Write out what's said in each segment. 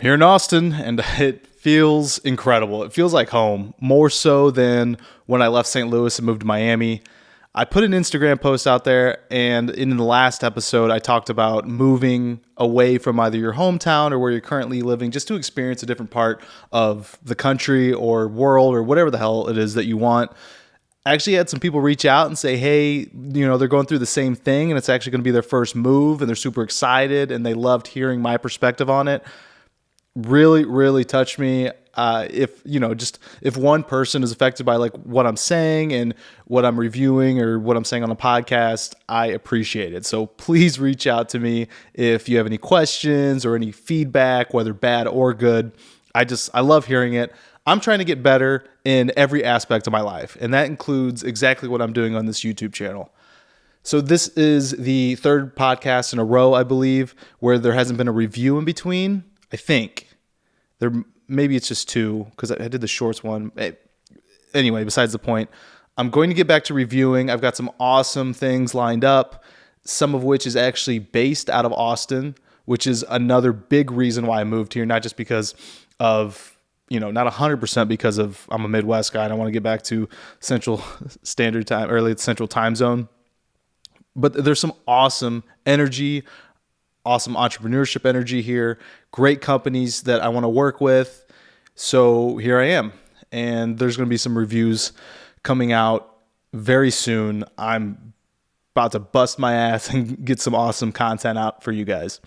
here in Austin, and it feels incredible. It feels like home, more so than when I left St. Louis and moved to Miami. I put an Instagram post out there, and in the last episode, I talked about moving away from either your hometown or where you're currently living just to experience a different part of the country or world or whatever the hell it is that you want. I actually had some people reach out and say, hey, they're going through the same thing and it's actually going to be their first move and they're super excited and they loved hearing my perspective on it. Really, really touched me. If one person is affected by like what I'm saying and what I'm reviewing or what I'm saying on a podcast, I appreciate it. So please reach out to me if you have any questions or any feedback, whether bad or good. I love hearing it. I'm trying to get better in every aspect of my life, and that includes exactly what I'm doing on this YouTube channel. So this is the third podcast in a row, I believe, where there hasn't been a review in between. I think maybe it's just two because I did the shorts one. Anyway, besides the point, I'm going to get back to reviewing. I've got some awesome things lined up, some of which is actually based out of Austin, which is another big reason why I moved here, not just because of, not 100% because of I'm a Midwest guy and I want to get back to Central Standard Time, early Central Time Zone. But there's some awesome energy, awesome entrepreneurship energy here, great companies that I want to work with. So here I am. And there's going to be some reviews coming out very soon. I'm about to bust my ass and get some awesome content out for you guys.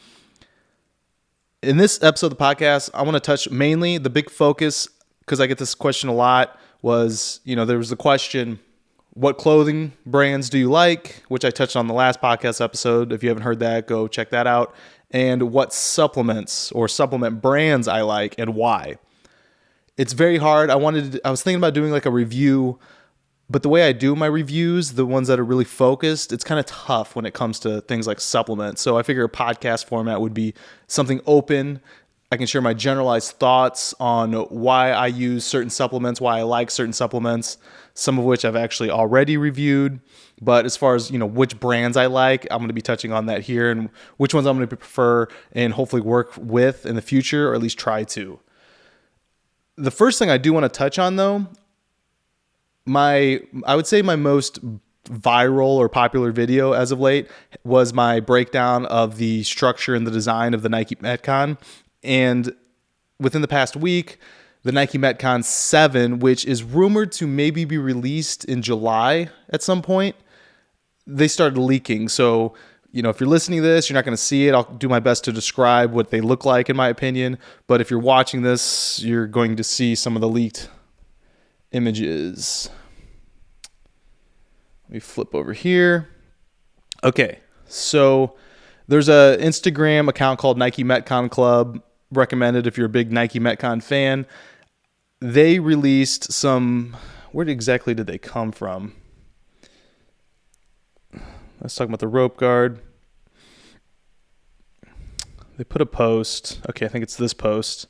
In this episode of the podcast, I want to touch mainly the big focus, because I get this question a lot, was, there was the question, what clothing brands do you like? Which I touched on the last podcast episode. If you haven't heard that, go check that out. And what supplements or supplement brands I like and why. It's very hard. I was thinking about doing like a review, but the way I do my reviews, the ones that are really focused, it's kind of tough when it comes to things like supplements. So I figure a podcast format would be something open. I can share my generalized thoughts on why I use certain supplements, why I like certain supplements, some of which I've actually already reviewed. But as far as, which brands I like, I'm going to be touching on that here and which ones I'm going to prefer and hopefully work with in the future, or at least try to. The first thing I do want to touch on, though, I would say my most viral or popular video as of late was my breakdown of the structure and the design of the Nike Metcon. And within the past week, the Nike Metcon 7, which is rumored to maybe be released in July at some point, they started leaking. So, if you're listening to this, you're not going to see it. I'll do my best to describe what they look like, in my opinion. But if you're watching this, you're going to see some of the leaked images. Let me flip over here. Okay, so there's a Instagram account called Nike Metcon Club, recommended if you're a big Nike Metcon fan. They released some, where exactly did they come from? Let's talk about the rope guard. They put a post. Okay, I think it's this post.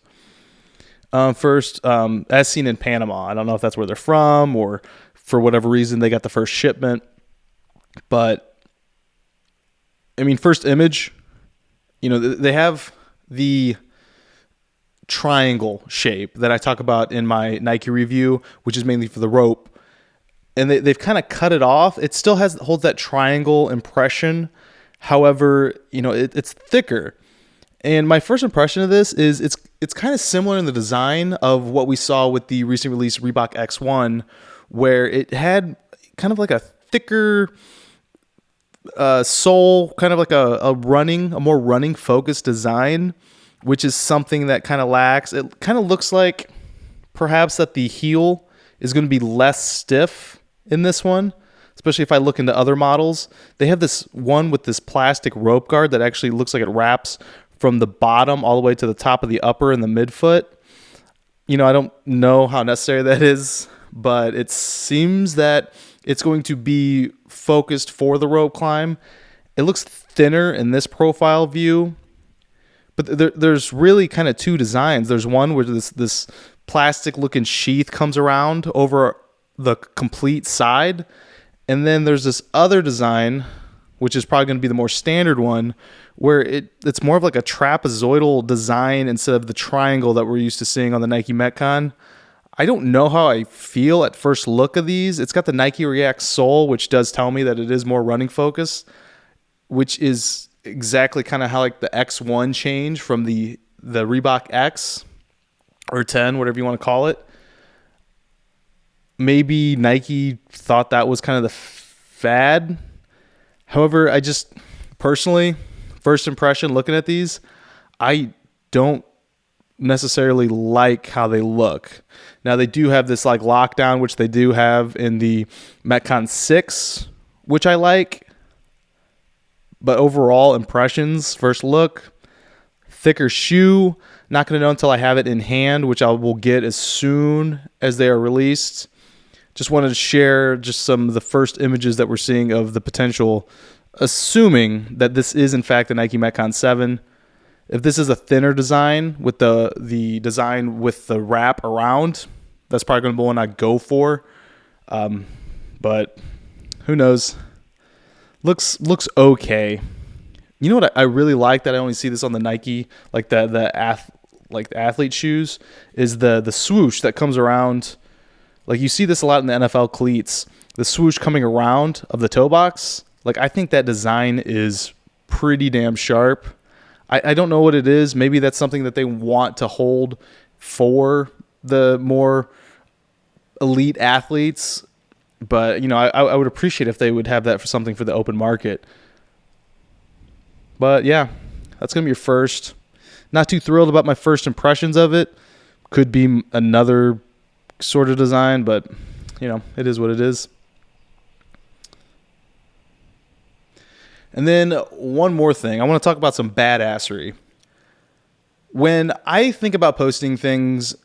First, as seen in Panama. I don't know if that's where they're from or for whatever reason they got the first shipment. But, first image, they have the triangle shape that I talk about in my Nike review, which is mainly for the rope. And they've kind of cut it off. It still holds that triangle impression. However, it's thicker. And my first impression of this is it's kind of similar in the design of what we saw with the recent release Reebok X1, where it had kind of like a thicker sole, kind of like a more running focused design, which is something that kind of lacks. It kind of looks like perhaps that the heel is going to be less stiff in this one, especially if I look into other models. They have this one with this plastic rope guard that actually looks like it wraps from the bottom all the way to the top of the upper and the midfoot. I don't know how necessary that is, but it seems that it's going to be focused for the rope climb. It looks thinner in this profile view, but there's really kind of two designs. There's one where this plastic looking sheath comes around over the complete side, and then there's this other design which is probably going to be the more standard one, where it's more of like a trapezoidal design instead of the triangle that we're used to seeing on the Nike Metcon. I don't know how I feel at first look of these. It's got the Nike React sole, which does tell me that it is more running focused, which is exactly kind of how like the X1 change from the Reebok X or 10, whatever you want to call it. Maybe Nike thought that was kind of the fad. However, I just personally, first impression looking at these, I don't necessarily like how they look. Now they do have this like lockdown, which they do have in the Metcon 6, which I like. But overall impressions, first look, thicker shoe. Not going to know until I have it in hand, which I will get as soon as they are released. Just wanted to share just some of the first images that we're seeing of the potential, assuming that this is in fact the Nike Metcon 7. If this is a thinner design with the design with the wrap around, that's probably going to be one I'd go for. But who knows? Looks okay. You know what I really like that I only see this on the Nike, like the athlete shoes, is the swoosh that comes around. Like you see this a lot in the NFL cleats, the swoosh coming around of the toe box. Like I think that design is pretty damn sharp. I don't know what it is. Maybe that's something that they want to hold for the more elite athletes. But, you know, I would appreciate if they would have that for something for the open market. But, yeah, that's going to be your first. Not too thrilled about my first impressions of it. Could be another sort of design, but, you know, it is what it is. And then one more thing. I want to talk about some badassery. When I think about posting things,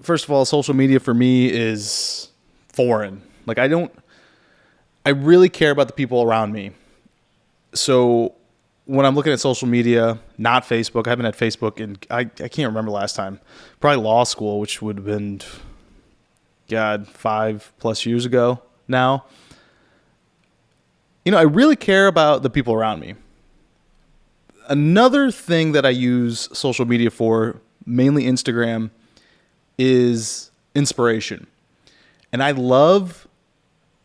first of all, social media for me is foreign. Like I really care about the people around me. So when I'm looking at social media, not Facebook, I haven't had Facebook in, I can't remember last time. Probably law school, which would have been, 5+ years ago now. You know, I really care about the people around me. Another thing that I use social media for, mainly Instagram, is inspiration. And I love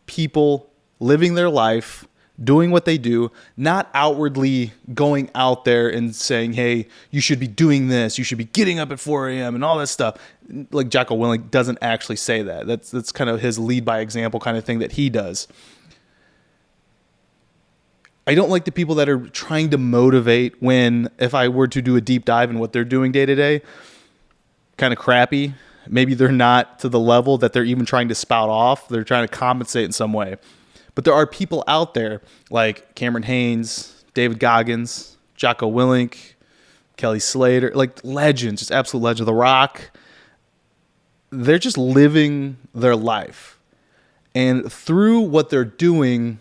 people living their life, doing what they do, not outwardly going out there and saying, hey, you should be doing this, you should be getting up at 4 a.m. and all that stuff. Like Jocko Willink doesn't actually say that. That's kind of his lead by example kind of thing that he does. I don't like the people that are trying to motivate when, if I were to do a deep dive in what they're doing day to day, kind of crappy. Maybe they're not to the level that they're even trying to spout off. They're trying to compensate in some way. But there are people out there like Cameron Haynes, David Goggins, Jocko Willink, Kelly Slater, like legends, just absolute legends. The Rock. They're just living their life. And through what they're doing,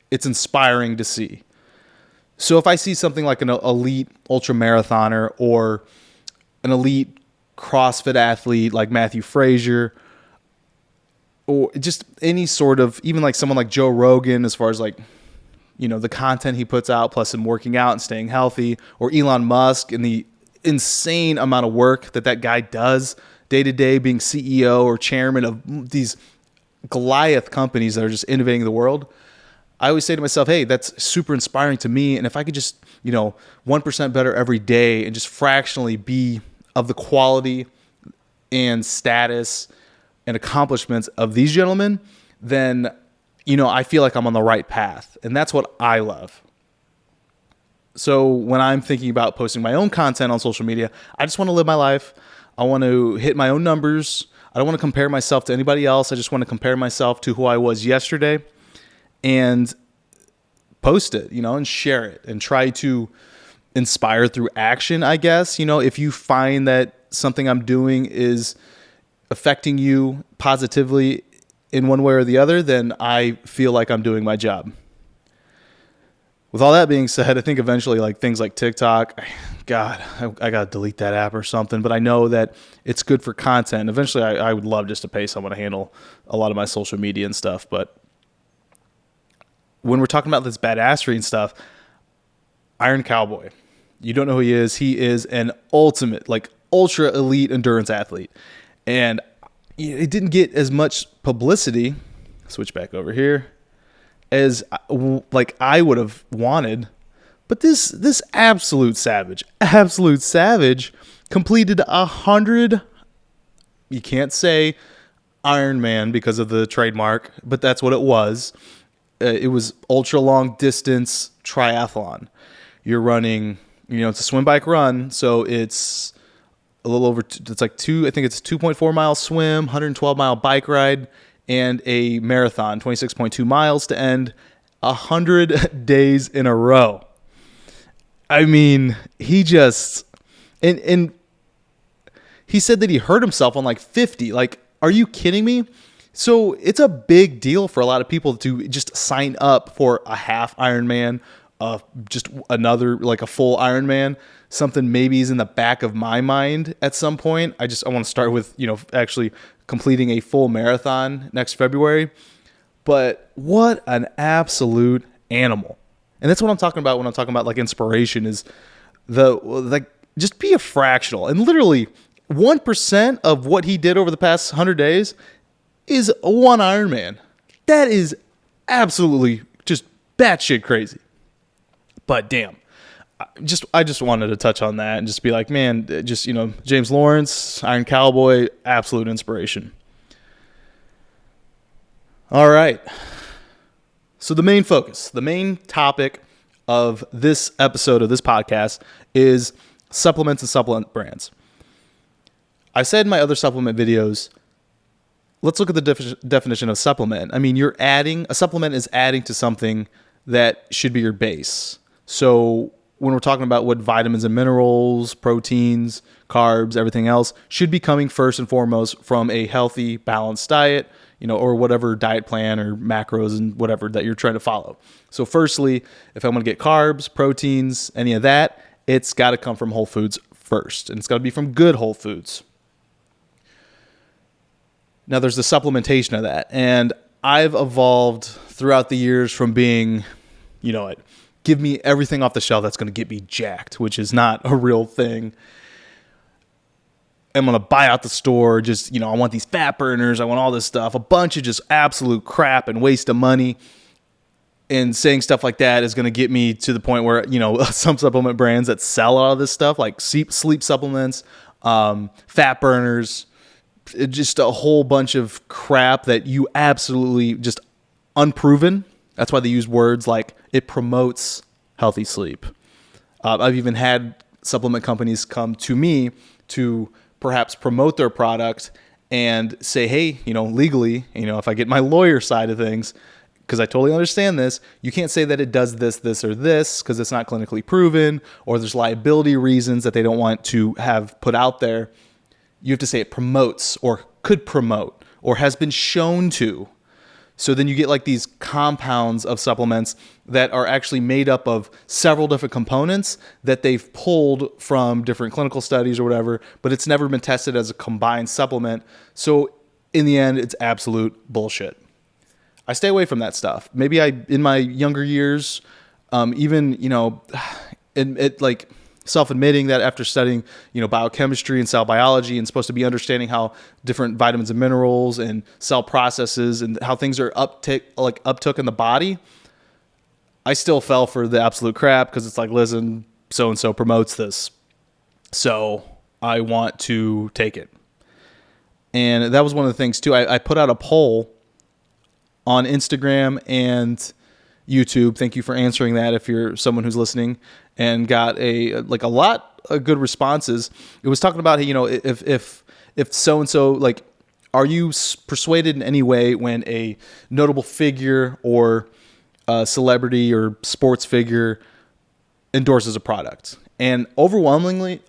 it's inspiring to see. So if I see something like an elite ultramarathoner or an elite CrossFit athlete like Matthew Frazier, or just any sort of, even like someone like Joe Rogan, as far as like, you know, the content he puts out, plus him working out and staying healthy, or Elon Musk and the insane amount of work that guy does day to day, being CEO or chairman of these Goliath companies that are just innovating the world. I always say to myself, hey, that's super inspiring to me. And if I could just, 1% better every day and just fractionally be of the quality and status and accomplishments of these gentlemen, then, I feel like I'm on the right path. And that's what I love. So when I'm thinking about posting my own content on social media, I just want to live my life. I want to hit my own numbers. I don't want to compare myself to anybody else. I just want to compare myself to who I was yesterday and post it, and share it and try to inspire through action, I guess. If you find that something I'm doing is affecting you positively in one way or the other, then I feel like I'm doing my job. With all that being said, I think eventually like things like TikTok, God, I got to delete that app or something, but I know that it's good for content. Eventually I would love just to pay someone to handle a lot of my social media and stuff, but when we're talking about this badassery and stuff, Iron Cowboy, you don't know who he is. He is an ultimate, like ultra elite endurance athlete. And it didn't get as much publicity, switch back over here, as like I would have wanted. But this absolute savage completed 100, you can't say Ironman because of the trademark, but that's what it was. It was ultra long distance triathlon. You're running, it's a swim bike run, so it's a little over, it's like I think it's 2.4 mile swim, 112 mile bike ride, and a marathon, 26.2 miles to end 100 days in a row. I mean, he just, and he said that he hurt himself on like 50. Like, are you kidding me? So it's a big deal for a lot of people to just sign up for a half Ironman, just another, like a full Ironman. Something maybe is in the back of my mind at some point. I want to start with, actually completing a full marathon next February. But what an absolute animal. And that's what I'm talking about when I'm talking about like inspiration, is just be a fractional. And literally 1% of what he did over the past 100 days is one Ironman. That is absolutely just batshit crazy. But damn, I just wanted to touch on that and just be like, man, just, James Lawrence, Iron Cowboy, absolute inspiration. All right. So the main focus, the main topic of this episode of this podcast is supplements and supplement brands. I said in my other supplement videos, let's look at the definition of supplement. I mean, a supplement is adding to something that should be your base. So when we're talking about what vitamins and minerals, proteins, carbs, everything else should be coming first and foremost from a healthy, balanced diet, or whatever diet plan or macros and whatever that you're trying to follow. So firstly, if I'm going to get carbs, proteins, any of that, it's got to come from whole foods first. And it's got to be from good whole foods. Now there's the supplementation of that. And I've evolved throughout the years from being, give me everything off the shelf that's going to get me jacked, which is not a real thing. I'm going to buy out the store. Just, I want these fat burners. I want all this stuff, a bunch of just absolute crap and waste of money. And saying stuff like that is going to get me to the point where, some supplement brands that sell all of this stuff, like sleep supplements, fat burners, just a whole bunch of crap that you absolutely just unproven. That's why they use words like it promotes healthy sleep. I've even had supplement companies come to me to perhaps promote their product and say, hey, legally, if I get my lawyer side of things, because I totally understand this, you can't say that it does this, this, or this because it's not clinically proven, or there's liability reasons that they don't want to have put out there. You have to say it promotes or could promote or has been shown to. So then you get like these compounds of supplements that are actually made up of several different components that they've pulled from different clinical studies or whatever, but it's never been tested as a combined supplement. So in the end, it's absolute bullshit. I stay away from that stuff. Maybe in my younger years, self-admitting that after studying, biochemistry and cell biology and supposed to be understanding how different vitamins and minerals and cell processes and how things are uptook in the body, I still fell for the absolute crap because it's like, listen, so-and-so promotes this, so I want to take it. And that was one of the things too. I put out a poll on Instagram and YouTube. Thank you for answering that if you're someone who's listening, and got a lot of good responses. It was talking about, if so-and-so, are you persuaded in any way when a notable figure or a celebrity or sports figure endorses a product? And overwhelmingly,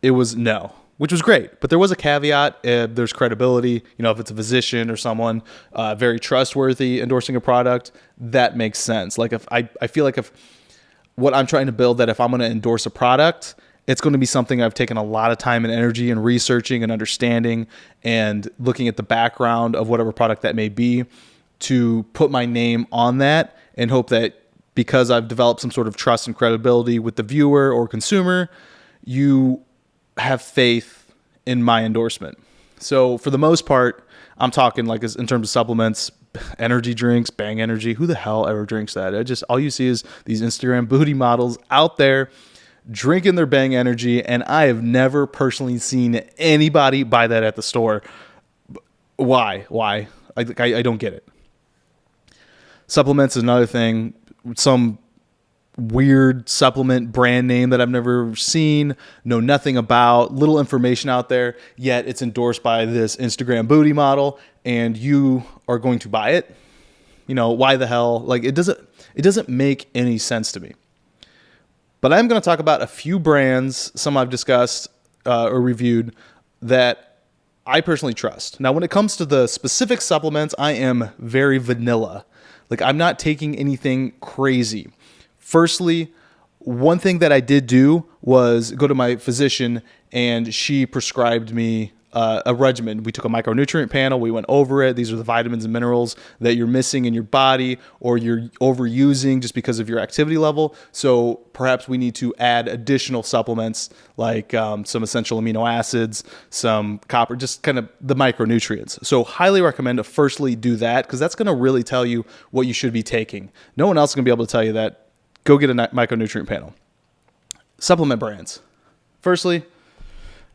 it was no, which was great. But there was a caveat. There's credibility. If it's a physician or someone very trustworthy endorsing a product, that makes sense. Like I feel like if what I'm trying to build, that if I'm going to endorse a product, it's going to be something I've taken a lot of time and energy in researching and understanding and looking at the background of whatever product that may be to put my name on that and hope that because I've developed some sort of trust and credibility with the viewer or consumer, you have faith in my endorsement. So for the most part, I'm talking like in terms of supplements, energy drinks, Bang Energy. Who the hell ever drinks that? All you see is these Instagram booty models out there drinking their Bang Energy, and I have never personally seen anybody buy that at the store. Why? I don't get it. Supplements is another thing. Some weird supplement brand name that I've never seen, know nothing about, little information out there, yet it's endorsed by this Instagram booty model, and you are going to buy it. Why the hell? Like, it doesn't make any sense to me. But I'm going to talk about a few brands, some I've discussed or reviewed, that I personally trust. Now, when it comes to the specific supplements, I am very vanilla. Like, I'm not taking anything crazy. Firstly, one thing that I did do was go to my physician, and she prescribed me a regimen. We took a micronutrient panel. We went over it. These are the vitamins and minerals that you're missing in your body or you're overusing just because of your activity level. So perhaps we need to add additional supplements like some essential amino acids, some copper, just kind of the micronutrients. So highly recommend to firstly do that, because that's going to really tell you what you should be taking. No one else is going to be able to tell you that. Go get a micronutrient panel. Supplement brands. Firstly,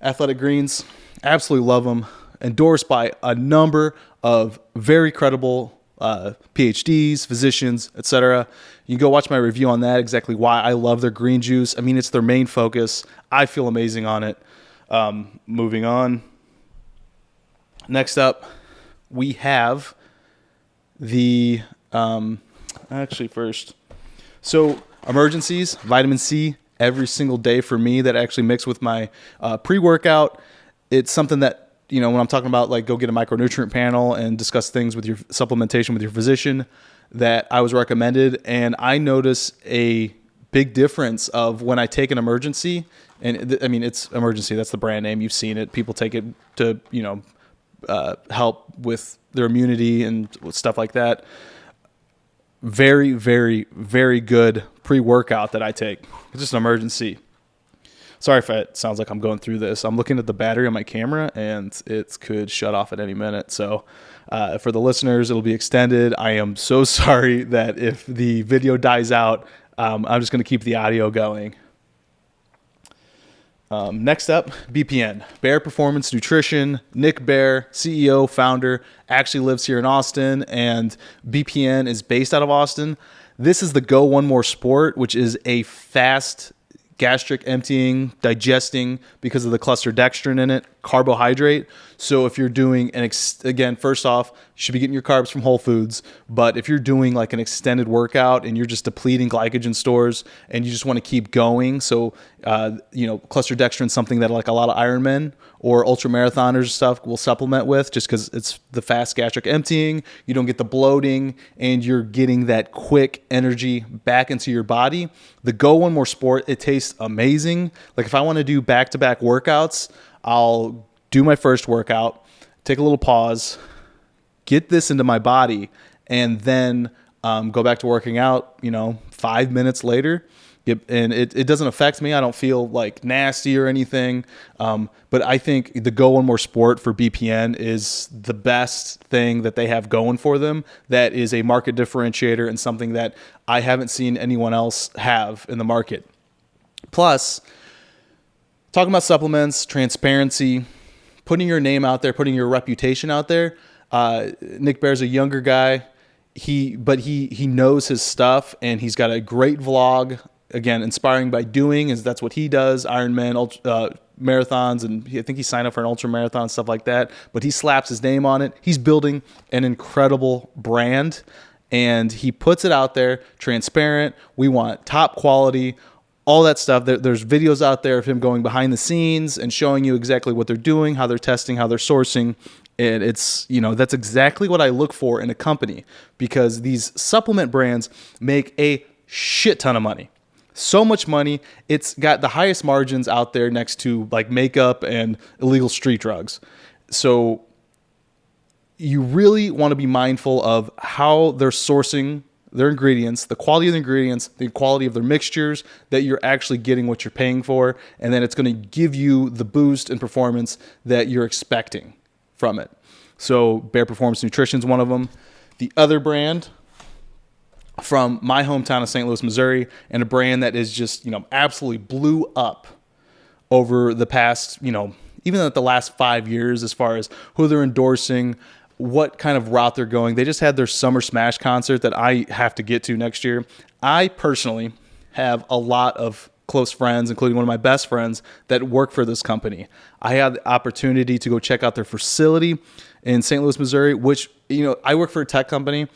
Athletic Greens. Absolutely love them. Endorsed by a number of very credible PhDs, physicians, etc. You can go watch my review on that, exactly why I love their green juice. I mean, it's their main focus. I feel amazing on it. Moving on. Next up, we have the... So Emergencies, vitamin C, every single day for me, that actually mix with my pre-workout. It's something that, when I'm talking about like go get a micronutrient panel and discuss things with your supplementation with your physician, that I was recommended. And I notice a big difference of when I take an Emergency, and it's Emergency, that's the brand name. You've seen it. People take it to, help with their immunity and stuff like that. Very, very, very good pre-workout that I take. It's just an Emergency. Sorry if it sounds like I'm going through this. I'm looking at the battery on my camera, and it could shut off at any minute. So for the listeners, it'll be extended. I am so sorry that if the video dies out, I'm just going to keep the audio going. Next up, BPN, Bear Performance Nutrition. Nick Bear, CEO, founder, actually lives here in Austin, and BPN is based out of Austin. This is the Go One More Sport, which is a fast gastric emptying, digesting, because of the cluster dextrin in it, carbohydrate. So if you're doing again, first off, you should be getting your carbs from Whole Foods. But if you're doing like an extended workout and you're just depleting glycogen stores and you just want to keep going, so cluster dextrin is something that like a lot of Ironmen or ultra marathoners and stuff will supplement with, just because it's the fast gastric emptying. You don't get the bloating, and you're getting that quick energy back into your body. The Go One More Sport, it tastes amazing. Like if I want to do back-to-back workouts, I'll do my first workout, take a little pause, get this into my body, and then go back to working out, 5 minutes later. And it doesn't affect me. I don't feel like nasty or anything. But I think the Go One More Sport for BPN is the best thing that they have going for them. That is a market differentiator and something that I haven't seen anyone else have in the market. Plus, talking about supplements, transparency, putting your name out there, putting your reputation out there. Nick Bear's a younger guy. He knows his stuff, and he's got a great vlog. Again, inspiring by doing, is that's what he does. Ironman, marathons, and I think he signed up for an ultra marathon, stuff like that. But he slaps his name on it. He's building an incredible brand, and he puts it out there, transparent. We want top quality, all that stuff. There's videos out there of him going behind the scenes and showing you exactly what they're doing, how they're testing, how they're sourcing. And it's, that's exactly what I look for in a company, because these supplement brands make a shit ton of money. So much money. It's got the highest margins out there next to like makeup and illegal street drugs. So you really want to be mindful of how they're sourcing their ingredients, the quality of the ingredients, the quality of their mixtures, that you're actually getting what you're paying for, and then it's going to give you the boost in performance that you're expecting from it. So Bare Performance Nutrition is one of them. The other brand from my hometown of St. Louis, Missouri, and a brand that is just, absolutely blew up over the past, even at the last 5 years, as far as who they're endorsing, what kind of route they're going. They just had their Summer Smash concert that I have to get to next year. I personally have a lot of close friends, including one of my best friends, that work for this company. I had the opportunity to go check out their facility in St. Louis, Missouri, which, I work for a tech company.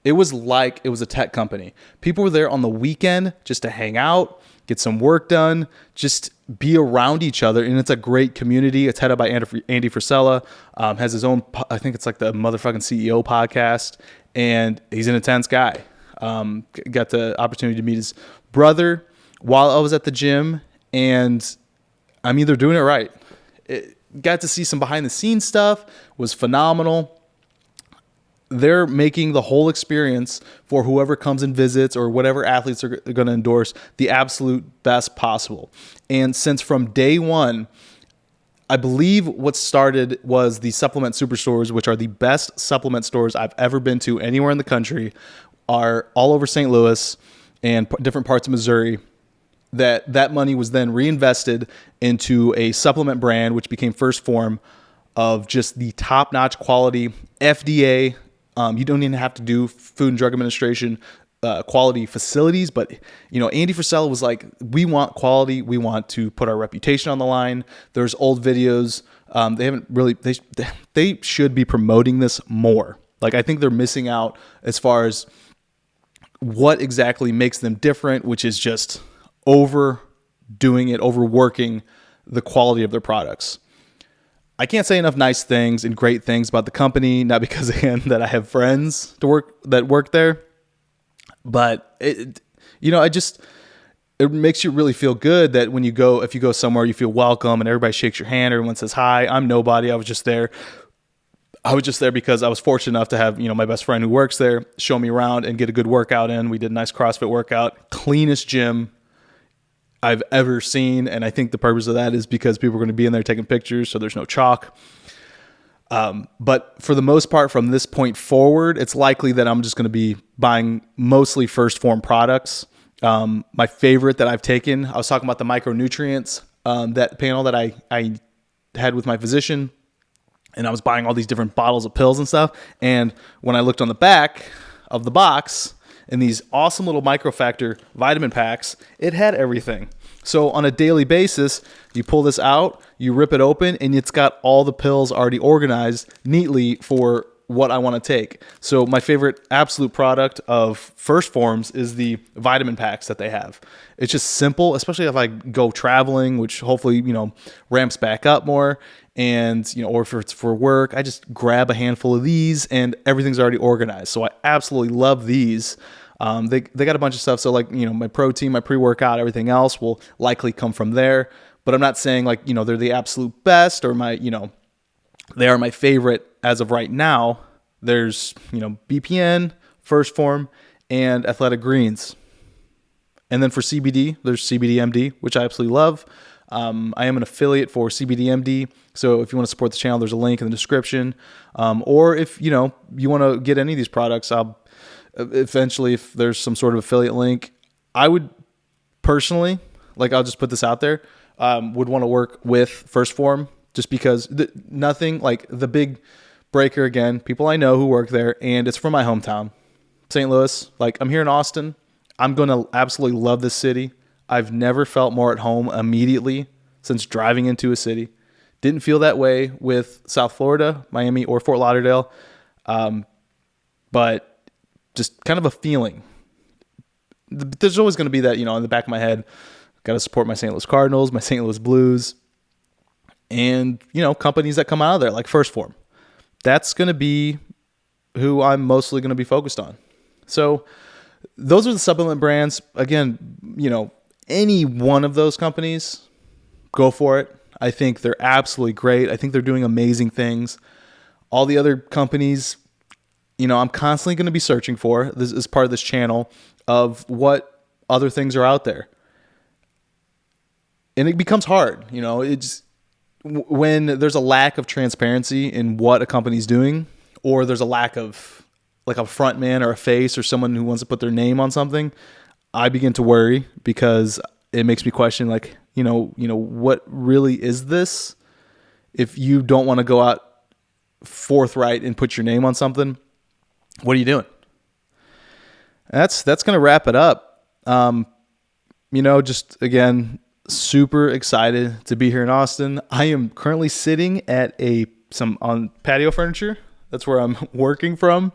It was like it was a tech company. People were there on the weekend just to hang out, get some work done, just be around each other. And it's a great community. It's headed by Andy Frisella, has his own, I think it's like the motherfucking CEO podcast. And he's an intense guy. Got the opportunity to meet his brother while I was at the gym. And I mean, they're doing it right. Got to see some behind the scenes stuff, was phenomenal. They're making the whole experience for whoever comes and visits or whatever athletes are going to endorse the absolute best possible. And since from day one, I believe what started was the supplement superstores, which are the best supplement stores I've ever been to anywhere in the country, are all over St. Louis and different parts of Missouri. That money was then reinvested into a supplement brand, which became First Form, of just the top-notch quality, FDA. You don't even have to do Food and Drug Administration quality facilities, but Andy Frisella was like, we want quality, we want to put our reputation on the line. There's old videos. They haven't really. They should be promoting this more. Like, I think they're missing out as far as what exactly makes them different, which is just overdoing it, overworking the quality of their products. I can't say enough nice things and great things about the company, not because, again, that I have friends that work there, but it makes you really feel good that when if you go somewhere, you feel welcome and everybody shakes your hand, everyone says hi. I'm nobody. I was just there because I was fortunate enough to have, my best friend who works there show me around and get a good workout in. We did a nice CrossFit workout, cleanest gym I've ever seen. And I think the purpose of that is because people are going to be in there taking pictures, so there's no chalk. But for the most part, from this point forward, it's likely that I'm just going to be buying mostly First Form products. My favorite that I've taken, I was talking about the micronutrients, that panel that I had with my physician, and I was buying all these different bottles of pills and stuff. And when I looked on the back of the box, in these awesome little microfactor vitamin packs, it had everything. So on a daily basis, you pull this out, you rip it open, and it's got all the pills already organized neatly for what I want to take. So my favorite absolute product of First Forms is the vitamin packs that they have. It's just simple, especially if I go traveling, which hopefully, ramps back up more. And, or if it's for work, I just grab a handful of these and everything's already organized. So I absolutely love these. They got a bunch of stuff. So my protein, my pre-workout, everything else will likely come from there. But I'm not saying they're the absolute best or they are my favorite as of right now. There's, BPN, First Form, and Athletic Greens. And then for CBD, there's CBDMD, which I absolutely love. I am an affiliate for CBDMD. So if you want to support the channel, there's a link in the description. Or if, you want to get any of these products, I'll eventually, if there's some sort of affiliate link, I would personally, I'll just put this out there, would want to work with First Form just because nothing like the big breaker, again, people I know who work there, and it's from my hometown, St. Louis. I'm here in Austin. I'm going to absolutely love this city. I've never felt more at home immediately since driving into a city. Didn't feel that way with South Florida, Miami, or Fort Lauderdale. But just kind of a feeling. There's always going to be that, in the back of my head, got to support my St. Louis Cardinals, my St. Louis Blues, and, companies that come out of there like First Form. That's going to be who I'm mostly going to be focused on. So those are the supplement brands. Again, any one of those companies, go for it. I think they're absolutely great. I think they're doing amazing things. all the other companies, I'm constantly going to be searching for. This is part of this channel of what other things are out there. And it becomes hard, it's when there's a lack of transparency in what a company's doing, or there's a lack of like a front man or a face or someone who wants to put their name on something. I begin to worry because it makes me question, like, what really is this? If you don't want to go out forthright and put your name on something, what are you doing? That's going to wrap it up. Just again, super excited to be here in Austin. I am currently sitting at on patio furniture. That's where I'm working from.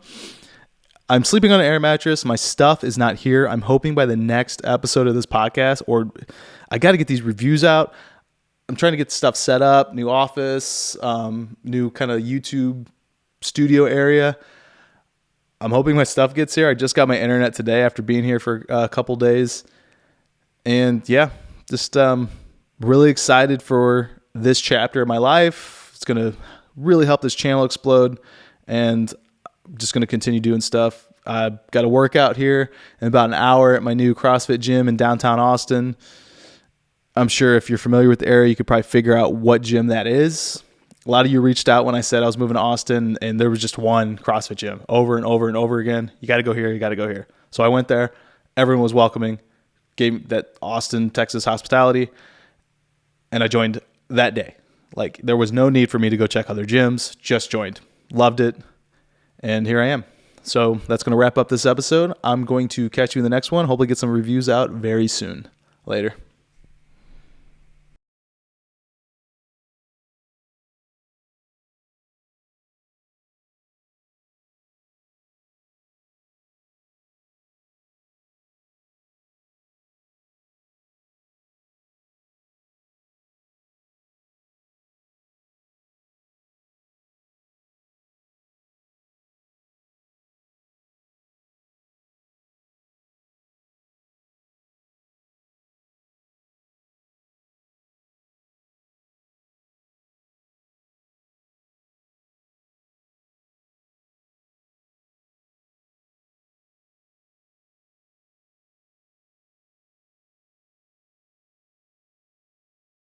I'm sleeping on an air mattress. My stuff is not here. I'm hoping by the next episode of this podcast, or I got to get these reviews out. I'm trying to get stuff set up, new office, new kind of YouTube studio area. I'm hoping my stuff gets here. I just got my internet today after being here for a couple days. And yeah, just really excited for this chapter of my life. It's going to really help this channel explode. And I'm just going to continue doing stuff. I've got a workout here in about an hour at my new CrossFit gym in downtown Austin. I'm sure if you're familiar with the area, you could probably figure out what gym that is. A lot of you reached out when I said I was moving to Austin, and there was just one CrossFit gym over and over and over again. You got to go here. You got to go here. So I went there. Everyone was welcoming, gave me that Austin, Texas hospitality, and I joined that day. Like, there was no need for me to go check other gyms. Just joined. Loved it. And here I am. So that's going to wrap up this episode. I'm going to catch you in the next one. Hopefully get some reviews out very soon. Later.